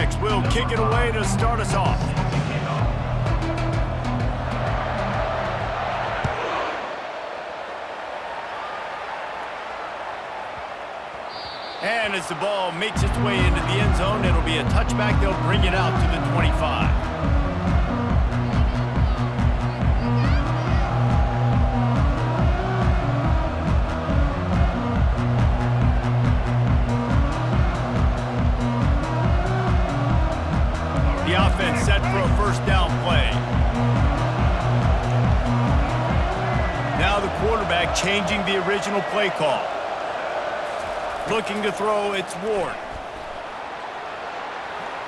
quarterbacks will kick it away to start us off. And as the ball makes its way into the end zone, it'll be a touchback. They'll bring it out to the 25. The offense set for a first down play. Now the quarterback changing the original play call. Looking to throw, it's Ward.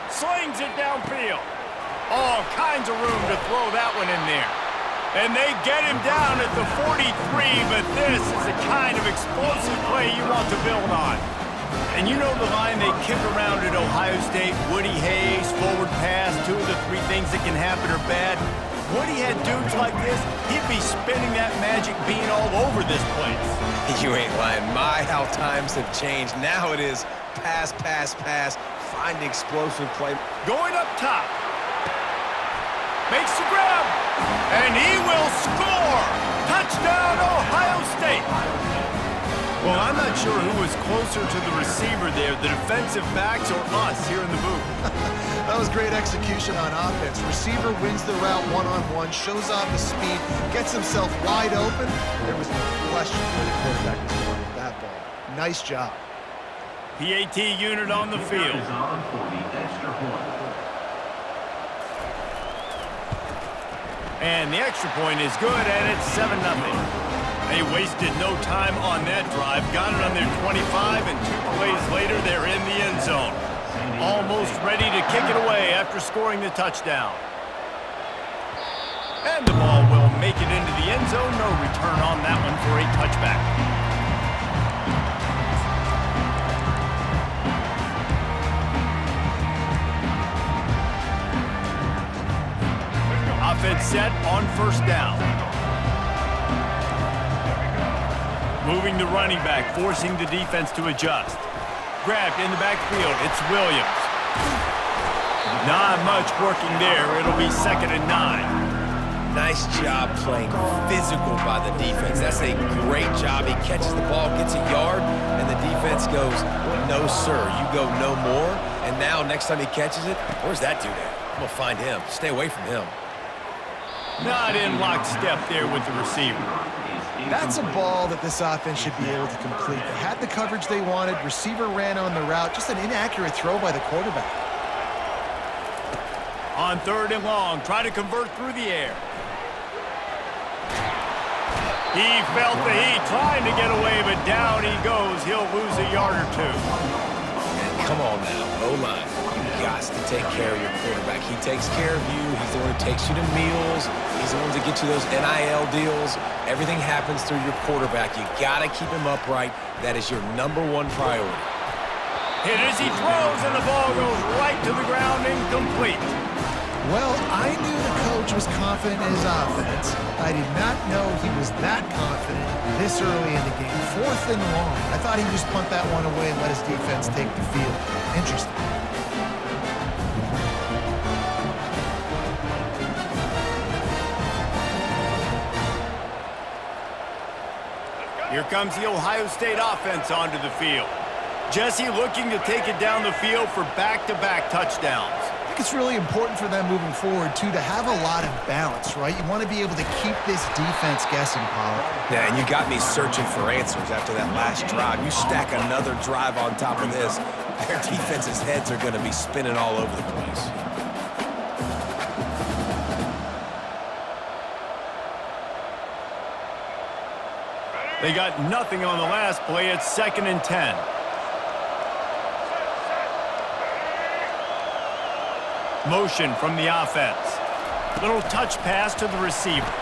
Slings it downfield. All kinds of room to throw that one in there. And they get him down at the 43, but this is the kind of explosive play you want to build on. And you know the line they kick around at Ohio State, Woody Hayes, forward pass, 2 of the 3 things that can happen are bad. Woody had dudes like this, he'd be spinning that magic bean all over this place. You ain't lying. My, how times have changed. Now it is pass, pass, pass. Find the explosive play. Going up top. Makes the grab. And he will score. Touchdown, Ohio State. Well, I'm not sure who was closer to the receiver there, the defensive backs or us here in the booth. That was great execution on offense. Receiver wins the route one-on-one, shows off his speed, gets himself wide open. There was no question where the quarterback was going with that ball. Nice job. PAT unit on the field. And the extra point is good, and it's 7-0. They wasted no time on that drive. Got it on their 25, and 2 plays later, they're in the end zone. Almost ready to kick it away after scoring the touchdown. And the ball will make it into the end zone. No return on that one for a touchback. Offense set on first down. Moving the running back, forcing the defense to adjust. Grabbed in the backfield, it's Williams. Not much working there. It'll be 2nd and 9. Nice job playing physical by the defense. That's a great job. He catches the ball, gets a yard, and the defense goes, no, sir, you go no more. And now, next time he catches it, where's that dude at? I'm going to find him. Stay away from him. Not in lockstep there with the receiver. That's a ball that this offense should be able to complete. They had the coverage they wanted. Receiver ran on the route. Just an inaccurate throw by the quarterback. On 3rd and long, trying to convert through the air. He felt the heat, trying to get away, but down he goes. He'll lose a yard or 2. Come on now, O-line. You got to take care of your quarterback. He takes care of you. He's the one who takes you to meals. He's the one that gets you those NIL deals. Everything happens through your quarterback. You got to keep him upright. That is your #1 priority. Hit as he throws, and the ball goes right to the ground, incomplete. Well, I knew the coach was confident in his offense. I did not know he was that confident this early in the game. 4th and long. I thought he'd just punt that one away and let his defense take the field. Interesting. Here comes the Ohio State offense onto the field. Jesse looking to take it down the field for back-to-back touchdowns. I think it's really important for them moving forward, too, to have a lot of balance, right? You want to be able to keep this defense guessing, Pollard. Yeah, and you got me searching for answers after that last drive. You stack another drive on top of this, their defense's heads are going to be spinning all over the place. They got nothing on the last play. It's 2nd and 10. Motion from the offense. Little touch pass to the receiver.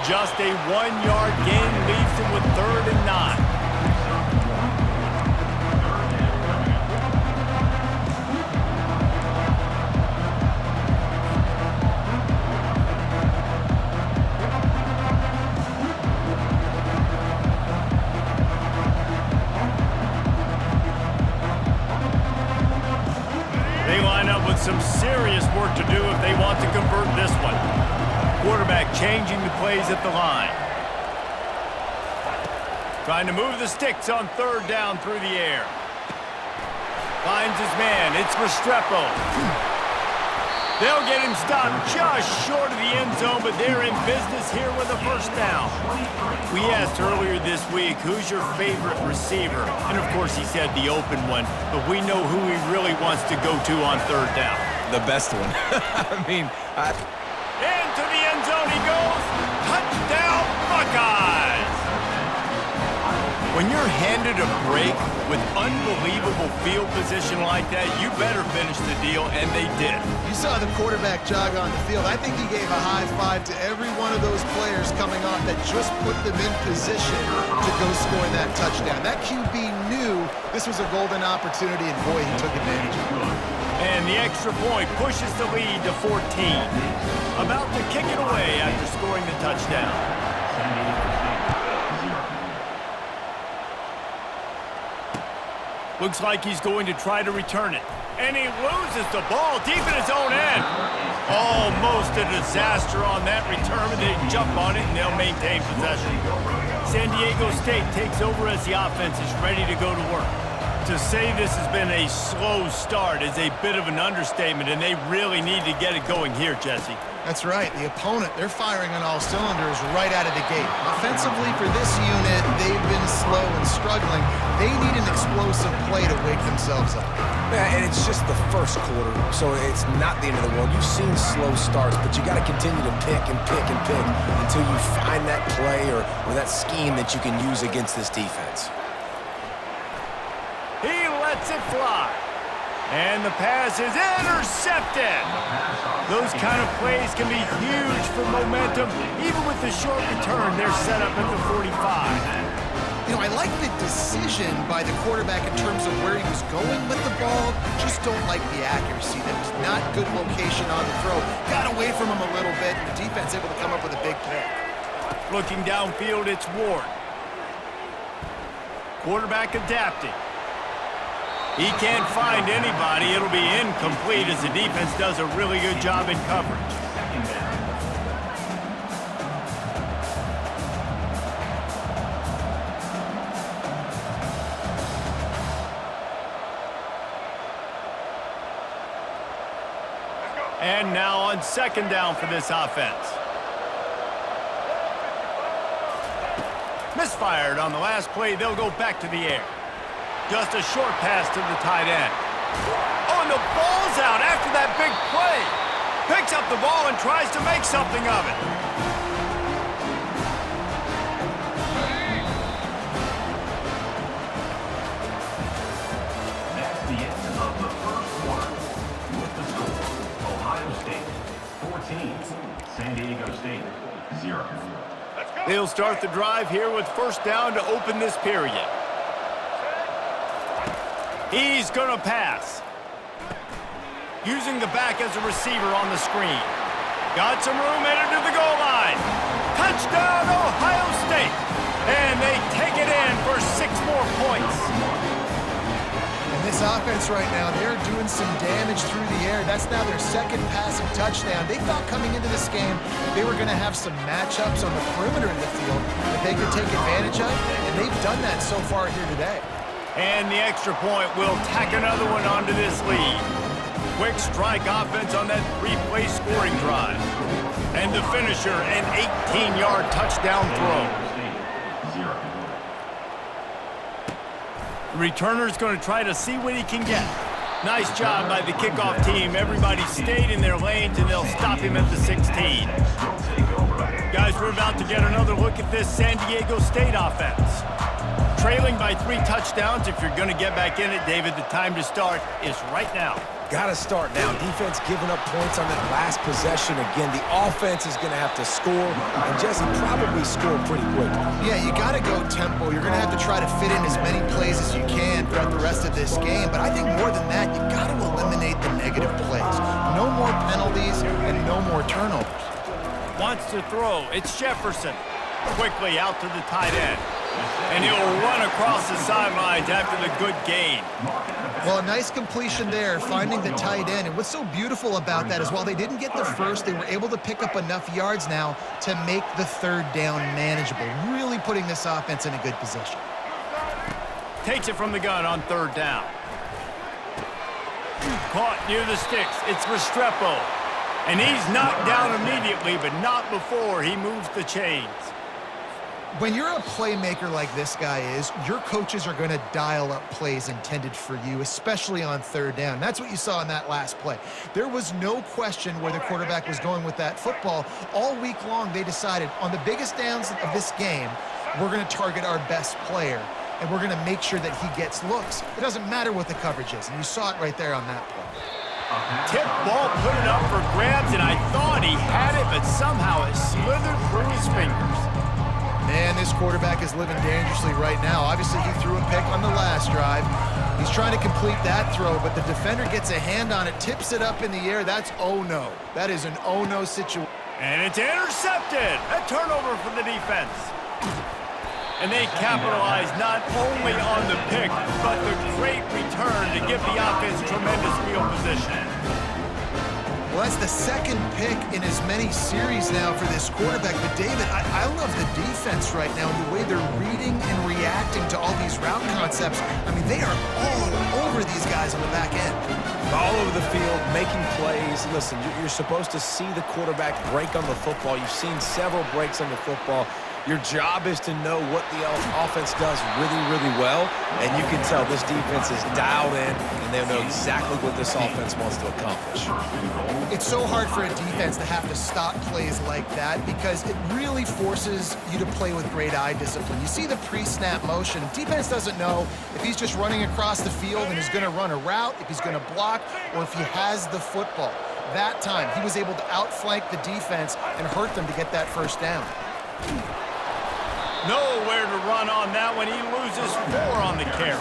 Just a 1-yard gain leaves him with 3rd and 9. this one. Quarterback changing the plays at the line. Trying to move the sticks on third down through the air. Finds his man. It's Restrepo. They'll get him stopped just short of the end zone, but they're in business here with a first down. We asked earlier this week, who's your favorite receiver? And, of course, he said the open one, but we know who he really wants to go to on third down. The best one. Into the end zone he goes. Touchdown, Buckeyes! When you're handed a break with unbelievable field position like that, you better finish the deal, and they did. You saw the quarterback jog on the field. I think he gave a high five to every one of those players coming off that just put them in position to go score that touchdown. That QB knew this was a golden opportunity, and boy, he took advantage of it. And the extra point pushes the lead to 14. About to kick it away after scoring the touchdown. Looks like he's going to try to return it. And he loses the ball deep in his own end. Almost a disaster on that return, but they jump on it and they'll maintain possession. San Diego State takes over as the offense is ready to go to work. To say this has been a slow start is a bit of an understatement, and they really need to get it going here, Jesse. That's right. The opponent, they're firing on all cylinders right out of the gate. Offensively for this unit, they've been slow and struggling. They need an explosive play to wake themselves up. Yeah, and it's just the first quarter, so it's not the end of the world. You've seen slow starts, but you got to continue to pick and pick and pick until you find that play or that scheme that you can use against this defense. He lets it fly. And the pass is intercepted. Those kind of plays can be huge for momentum. Even with the short return, they're set up at the 45. You know, I like the decision by the quarterback in terms of where he was going with the ball. Just don't like the accuracy. That was not good location on the throw. Got away from him a little bit, and the defense able to come up with a big pick. Looking downfield, it's Ward. Quarterback adapting. He can't find anybody. It'll be incomplete as the defense does a really good job in coverage. And now on second down for this offense. Misfired on the last play. They'll go back to the air. Just a short pass to the tight end. Oh, and the ball's out after that big play. Picks up the ball and tries to make something of it. That's the end of the first quarter. With the score, Ohio State 14, San Diego State 0. They'll start the drive here with first down to open this period. He's going to pass. Using the back as a receiver on the screen. Got some room headed to the goal line. Touchdown, Ohio State. And they take it in for 6 more points. And this offense right now, they're doing some damage through the air. That's now their second passing touchdown. They thought coming into this game they were going to have some matchups on the perimeter of the field that they could take advantage of, and they've done that so far here today. And the extra point will tack another one onto this lead. Quick strike offense on that 3-play scoring drive. And the finisher, an 18-yard touchdown throw. The returner's going to try to see what he can get. Nice job by the kickoff team. Everybody stayed in their lanes, and they'll stop him at the 16. Guys, we're about to get another look at this San Diego State offense. Trailing by 3 touchdowns. If you're going to get back in it, David, the time to start is right now. Got to start now. Defense giving up points on that last possession. Again, the offense is going to have to score, and Jesse probably score pretty quick. Yeah, you got to go tempo. You're going to have to try to fit in as many plays as you can throughout the rest of this game. But I think more than that, you got to eliminate the negative plays. No more penalties and no more turnovers. Wants to throw. It's Jefferson. Quickly out to the tight end. And he'll run across the sidelines after the good gain. Well, a nice completion there, finding the tight end. And what's so beautiful about that is while they didn't get the first, they were able to pick up enough yards now to make the third down manageable, really putting this offense in a good position. Takes it from the gun on third down. Caught near the sticks. It's Restrepo. And he's knocked down immediately, but not before he moves the chains. When you're a playmaker like this guy is, your coaches are going to dial up plays intended for you, especially on third down. That's what you saw in that last play. There was no question where the quarterback was going with that football. All week long, they decided on the biggest downs of this game, we're going to target our best player, and we're going to make sure that he gets looks. It doesn't matter what the coverage is, and you saw it right there on that play. Tip ball, put it up for grabs, and I thought he had it, but somehow it slithered through his fingers. Man, this quarterback is living dangerously right now. Obviously, he threw a pick on the last drive. He's trying to complete that throw, but the defender gets a hand on it, tips it up in the air. That's oh-no. That is an oh-no situation. And it's intercepted. A turnover for the defense. And they capitalize not only on the pick, but the great return to give the offense tremendous field position. Well, that's the second pick in as many series now for this quarterback. But, David, I love the defense right now and the way they're reading and reacting to all these route concepts. I mean, they are all over these guys on the back end. All over the field, making plays. Listen, you're supposed to see the quarterback break on the football. You've seen several breaks on the football. Your job is to know what the offense does really, really well, and you can tell this defense is dialed in, and they know exactly what this offense wants to accomplish. It's so hard for a defense to have to stop plays like that because it really forces you to play with great eye discipline. You see the pre-snap motion. Defense doesn't know if he's just running across the field and he's going to run a route, if he's going to block, or if he has the football. That time, he was able to outflank the defense and hurt them to get that first down. Nowhere to run on that one. He loses 4 on the carry.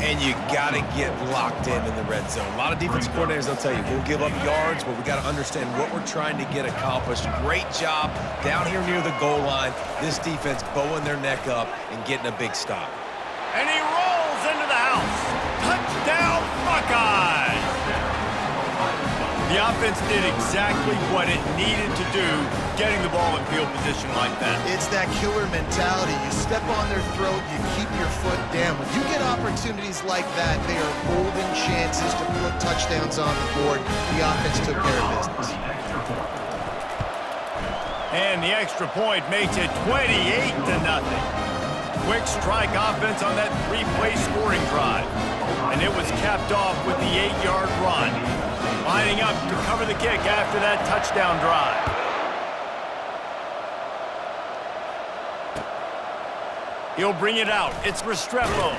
And you got to get locked in the red zone. A lot of defensive coordinators, they'll tell you, we'll give up yards, but we got to understand what we're trying to get accomplished. Great job down here near the goal line. This defense bowing their neck up and getting a big stop. And he rolls into the house. Touchdown, Buckeyes! The offense did exactly what it needed to do, getting the ball in field position like that. It's that killer mentality. You step on their throat, you keep your foot down. When you get opportunities like that, they are golden chances to put touchdowns on the board. The offense took care of business. And the extra point makes it 28-0. Quick strike offense on that 3-play scoring drive. And it was capped off with the 8-yard run. Lining up to cover the kick after that touchdown drive. He'll bring it out. It's Restrepo.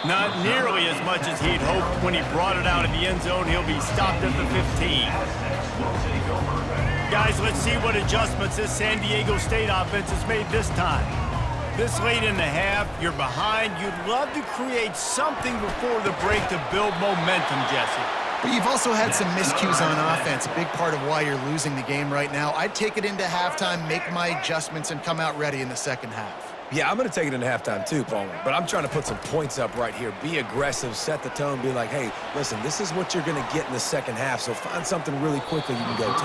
Not nearly as much as he'd hoped when he brought it out of the end zone. He'll be stopped at the 15. Guys, let's see what adjustments this San Diego State offense has made this time. This late in the half, you're behind. You'd love to create something before the break to build momentum, Jesse. But you've also had some miscues on offense, a big part of why you're losing the game right now. I'd take it into halftime, make my adjustments, and come out ready in the second half. Yeah, I'm going to take it into halftime too, Palmer. But I'm trying to put some points up right here. Be aggressive, set the tone, be like, hey, listen, this is what you're going to get in the second half, so find something really quickly you can go to.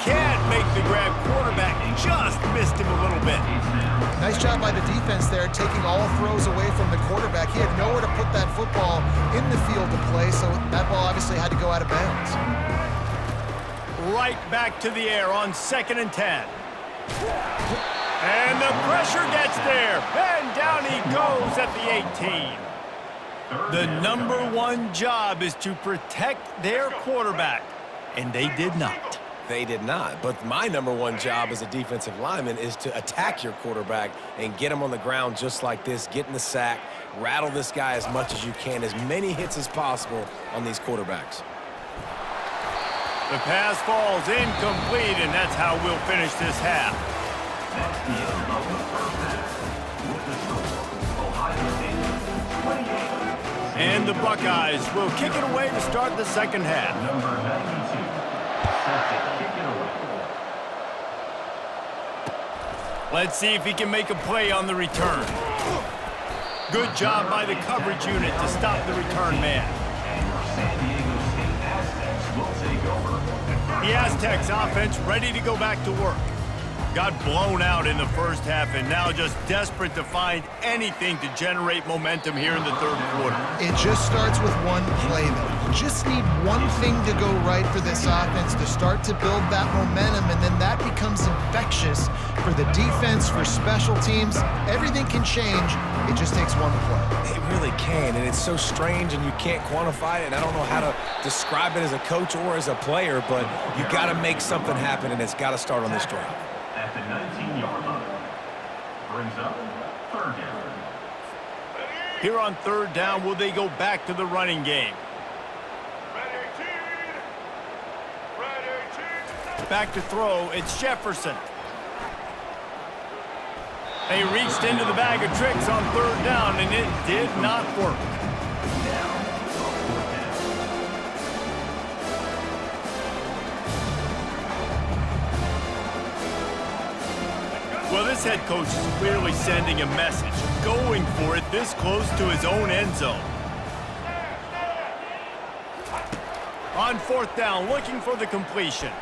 Can't make the grab. Quarterback just missed him a little bit. Nice job by the defense there, taking all throws away from the quarterback. He had nowhere to put that football in the field to play, so that ball obviously had to go out of bounds. Right back to the air on 2nd and 10. And the pressure gets there, and down he goes at the 18. The number one job is to protect their quarterback, and they did not. They did not. But my number one job as a defensive lineman is to attack your quarterback and get him on the ground just like this, get in the sack, rattle this guy as much as you can, as many hits as possible on these quarterbacks. The pass falls incomplete, and that's how we'll finish this half. That's the end of the first half. With the score, Ohio State 28. And the Buckeyes will kick it away to start the second half. Number 92, set to kick it away. Let's see if he can make a play on the return. Good job by the coverage unit to stop the return man. And your San Diego State Aztecs will take over. The Aztecs offense ready to go back to work. Got blown out in the first half and now just desperate to find anything to generate momentum here in the third quarter. It just starts with one play, though. You just need one thing to go right for this offense to start to build that momentum, and then that becomes infectious for the defense, for special teams. Everything can change. It just takes one play. It really can, and it's so strange, and you can't quantify it, and I don't know how to describe it as a coach or as a player, but you got to make something happen, and it's got to start on this drive. At the 19-yard line. Brings up third down. Here on third down, will they go back to the running game? Back to throw, it's Jefferson. They reached into the bag of tricks on third down, and it did not work. Well, this head coach is clearly sending a message, going for it this close to his own end zone. On fourth down, looking for the completion.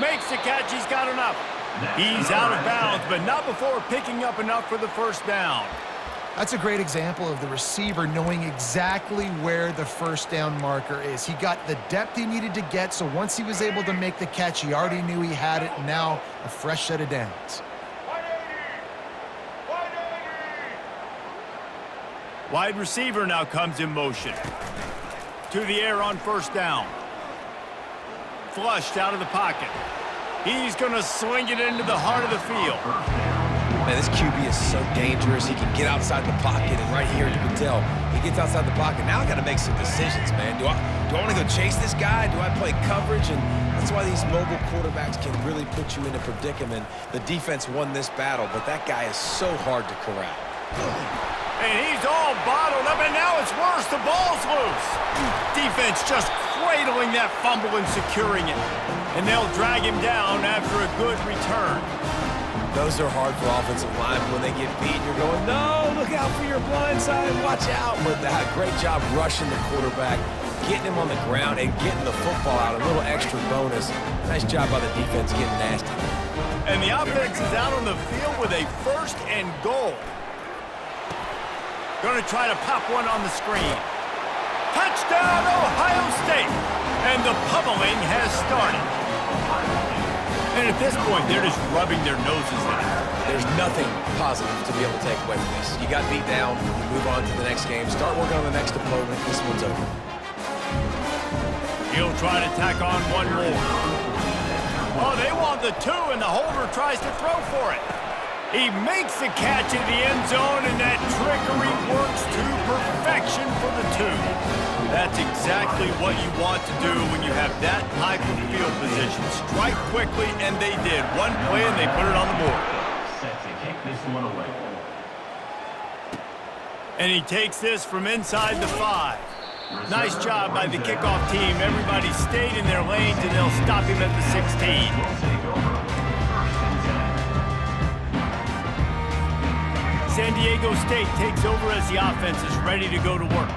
Makes the catch, he's got enough. He's out of bounds, but not before picking up enough for the first down. That's a great example of the receiver knowing exactly where the first down marker is. He got the depth he needed to get, so once he was able to make the catch, he already knew he had it, and now a fresh set of downs. Wide receiver now comes in motion. To the air on first down. Flushed out of the pocket. He's going to swing it into the heart of the field. Man, this QB is so dangerous. He can get outside the pocket, and right here you can tell he gets outside the pocket. Now I got to make some decisions, man. Do I want to go chase this guy? Do I play coverage? And that's why these mobile quarterbacks can really put you in a predicament. The defense won this battle, but that guy is so hard to corral. And he's all bottled up, and now it's worse. The ball's loose. Defense just cradling that fumble and securing it. And they'll drag him down after a good return. Those are hard for offensive linemen. When they get beat, you're going, no, look out for your blind side, watch out. But great job rushing the quarterback, getting him on the ground, and getting the football out. A little extra bonus. Nice job by the defense getting nasty. And the offense is out on the field with a first and goal. Going to try to pop one on the screen. Touchdown, Ohio State! And the pummeling has started. And at this point, they're just rubbing their noses in it. There's nothing positive to be able to take away from this. You got beat down, you move on to the next game, start working on the next opponent. This one's over. He'll try to tack on one more. Oh, they want the two, and the holder tries to throw for it. He makes the catch in the end zone, and that trickery works to perfection for the two. That's exactly what you want to do when you have that type of field position. Strike quickly, and they did. One play, and they put it on the board. Set to kick this one away. And he takes this from inside the 5. Nice job by the kickoff team. Everybody stayed in their lanes, and they'll stop him at the 16. Take over. San Diego State takes over as the offense is ready to go to work.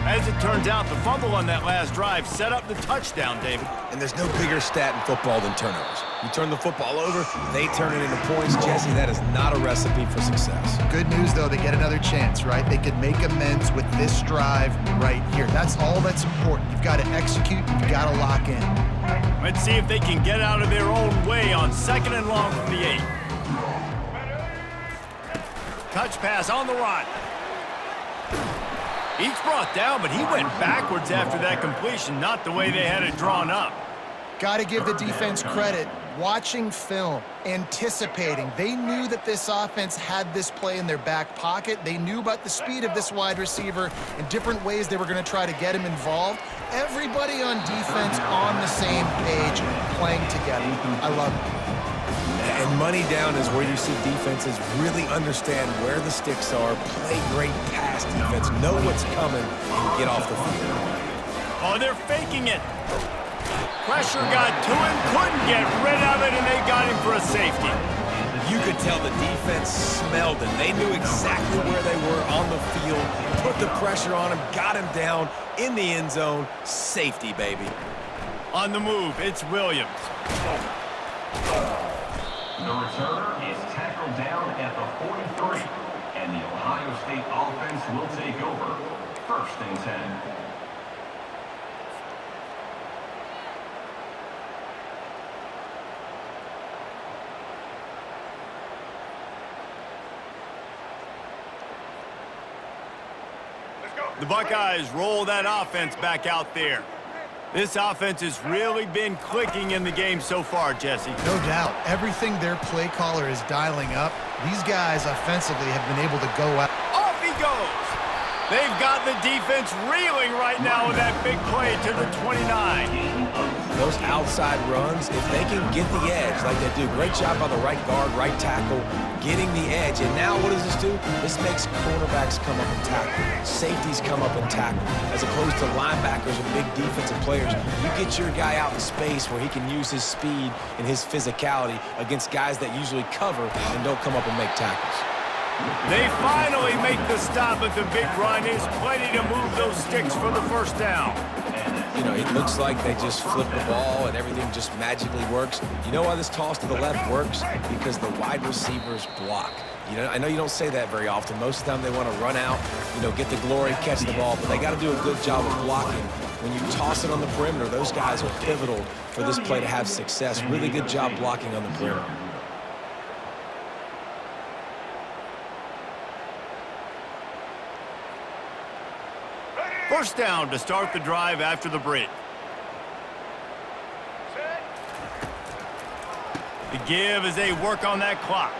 As it turns out, the fumble on that last drive set up the touchdown, David. And there's no bigger stat in football than turnovers. You turn the football over, they turn it into points. Jesse, that is not a recipe for success. Good news, though, they get another chance, right? They can make amends with this drive right here. That's all that's important. You've got to execute, you've got to lock in. Let's see if they can get out of their own way on 2nd and long from the 8. Touch pass on the run. He's brought down, but he went backwards after that completion, not the way they had it drawn up. Got to give the defense credit. Watching film, anticipating. They knew that this offense had this play in their back pocket. They knew about the speed of this wide receiver and different ways they were going to try to get him involved. Everybody on defense on the same page, playing together. I love it. And money down is where you see defenses really understand where the sticks are, play great pass defense, know what's coming, and get off the field. Oh, they're faking it. Pressure got to him, couldn't get rid of it, and they got him for a safety. You could tell the defense smelled it. They knew exactly where they were on the field, put the pressure on him, got him down in the end zone. Safety, baby. On the move, it's Williams. The returner is tackled down at the 43, and the Ohio State offense will take over. 1st and 10. The Buckeyes roll that offense back out there. This offense has really been clicking in the game so far, Jesse. No doubt. Everything their play caller is dialing up, these guys offensively have been able to go out. Off he goes. They've got the defense reeling right now with that big play to the 29. Those outside runs, if they can get the edge like they do, great job on the right guard, right tackle, getting the edge. And now what does this do? This makes cornerbacks come up and tackle. Safeties come up and tackle. As opposed to linebackers and big defensive players, you get your guy out in space where he can use his speed and his physicality against guys that usually cover and don't come up and make tackles. They finally make the stop at the big run. It's plenty to move those sticks for the 1st down. You know, it looks like they just flip the ball and everything just magically works. You know why this toss to the left works? Because the wide receivers block. You know, I know you don't say that very often. Most of the time they want to run out, you know, get the glory, catch the ball, but they got to do a good job of blocking. When you toss it on the perimeter, those guys are pivotal for this play to have success. Really good job blocking on the perimeter. First down to start the drive after the break. The give as they work on that clock.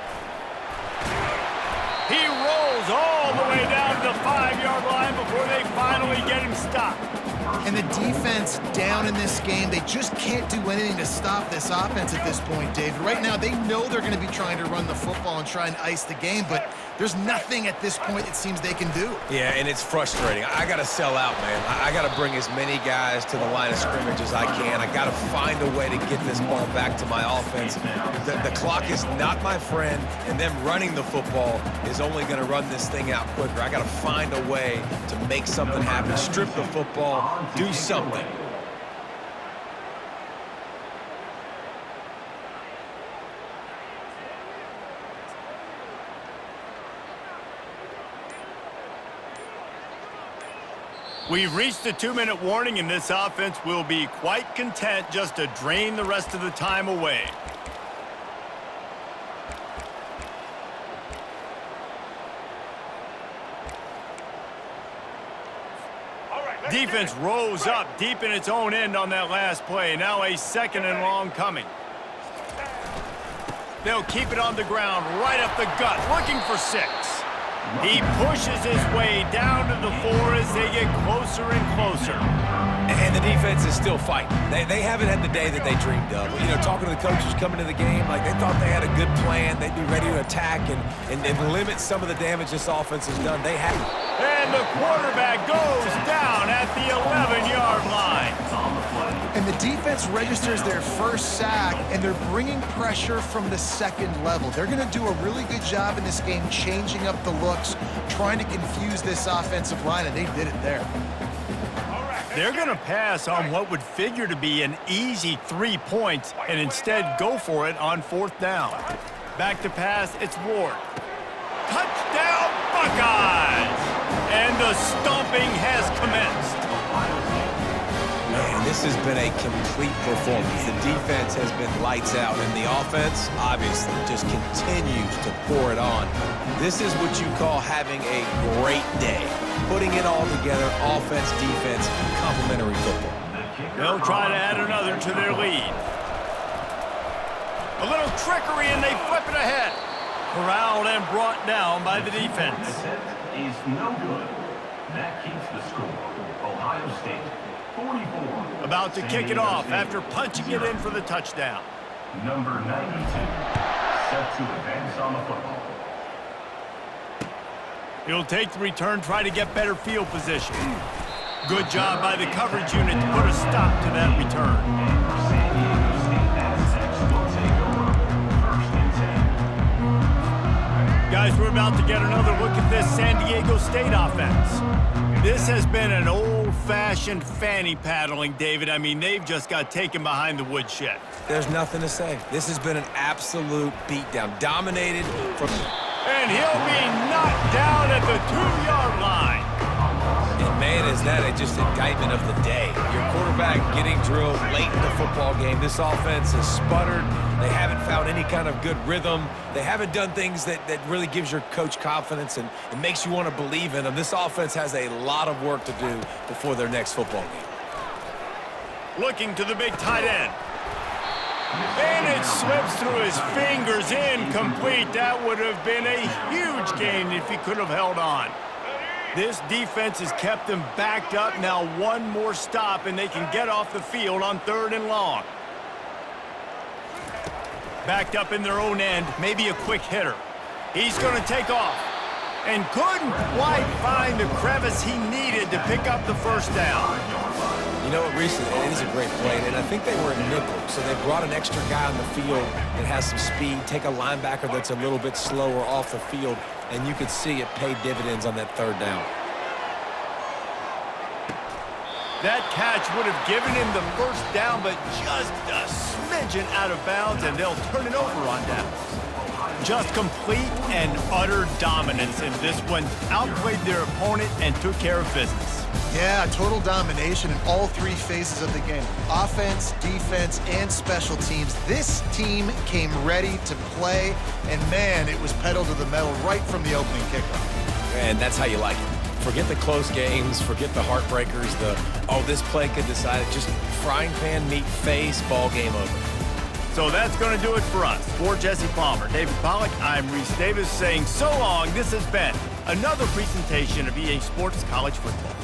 He rolls all the way down to the 5-yard line before they finally get him stopped. And the defense down in this game, they just can't do anything to stop this offense at this point, David. Right now, they know they're going to be trying to run the football and try and ice the game, but there's nothing at this point it seems they can do. Yeah, and it's frustrating. I got to sell out, man. I got to bring as many guys to the line of scrimmage as I can. I got to find a way to get this ball back to my offense. The clock is not my friend, and them running the football is only going to run this thing out quicker. I got to find a way to make something happen, strip the football, do something. We've reached the 2-minute warning, and this offense will be quite content just to drain the rest of the time away. Defense rose up deep in its own end on that last play. Now a 2nd and long coming. They'll keep it on the ground right up the gut, looking for 6. He pushes his way down to the 4 as they get closer and closer. And the defense is still fighting. They haven't had the day that they dreamed of. You know, talking to the coaches coming to the game, like they thought they had a good plan. They'd be ready to attack and limit some of the damage this offense has done. They haven't. And the quarterback goes down at the 11-yard line. And the defense registers their first sack, and they're bringing pressure from the 2nd level. They're going to do a really good job in this game changing up the looks, trying to confuse this offensive line, and they did it there. They're going to pass on what would figure to be an easy 3 points and instead go for it on 4th down. Back to pass, it's Ward. Touchdown, Buckeyes! And the stomping has commenced. Man, this has been a complete performance. The defense has been lights out, and the offense, obviously, just continues to pour it on. This is what you call having a great day. Putting it all together, offense, defense, complementary football. They'll try to add another to their lead. A little trickery, and they flip it ahead. Corralled and brought down by the defense. Is no good. That keeps the score. Ohio State 44. About to kick it off after punching it in for the touchdown. Number 92 set to advance on the football. He'll take the return, try to get better field position. Good job by the coverage unit to put a stop to that return. San Diego State Aztecs will take over 1st and 10. Guys, we're about to get another look at this San Diego State offense. This has been an old-fashioned fanny paddling, David. I mean, they've just got taken behind the woodshed. There's nothing to say. This has been an absolute beatdown. Dominated from... And he'll be knocked down at the 2-yard line. And man, is that just indictment of the day. Your quarterback getting drilled late in the football game. This offense has sputtered. They haven't found any kind of good rhythm. They haven't done things that really gives your coach confidence and makes you want to believe in them. This offense has a lot of work to do before their next football game. Looking to the big tight end. And it slips through his fingers, incomplete. That would have been a huge gain if he could have held on. This defense has kept them backed up. Now one more stop, and they can get off the field on 3rd and long. Backed up in their own end, maybe a quick hitter. He's going to take off. And couldn't quite find the crevice he needed to pick up the first down. You know what, Reese, it is a great play, and I think they were in nickel, so they brought an extra guy on the field that has some speed, take a linebacker that's a little bit slower off the field, and you could see it paid dividends on that 3rd down. That catch would have given him the first down, but just a smidgen out of bounds, and they'll turn it over on downs. Just complete and utter dominance in this one. Outplayed their opponent and took care of business. Yeah, total domination in all 3 phases of the game. Offense, defense, and special teams. This team came ready to play, and man, it was pedal to the metal right from the opening kickoff. And that's how you like it. Forget the close games, forget the heartbreakers, this play could decide it. Just frying pan, meat face, ball game over. So that's going to do it for us. For Jesse Palmer, David Pollack, I'm Reese Davis saying so long. This has been another presentation of EA Sports College Football.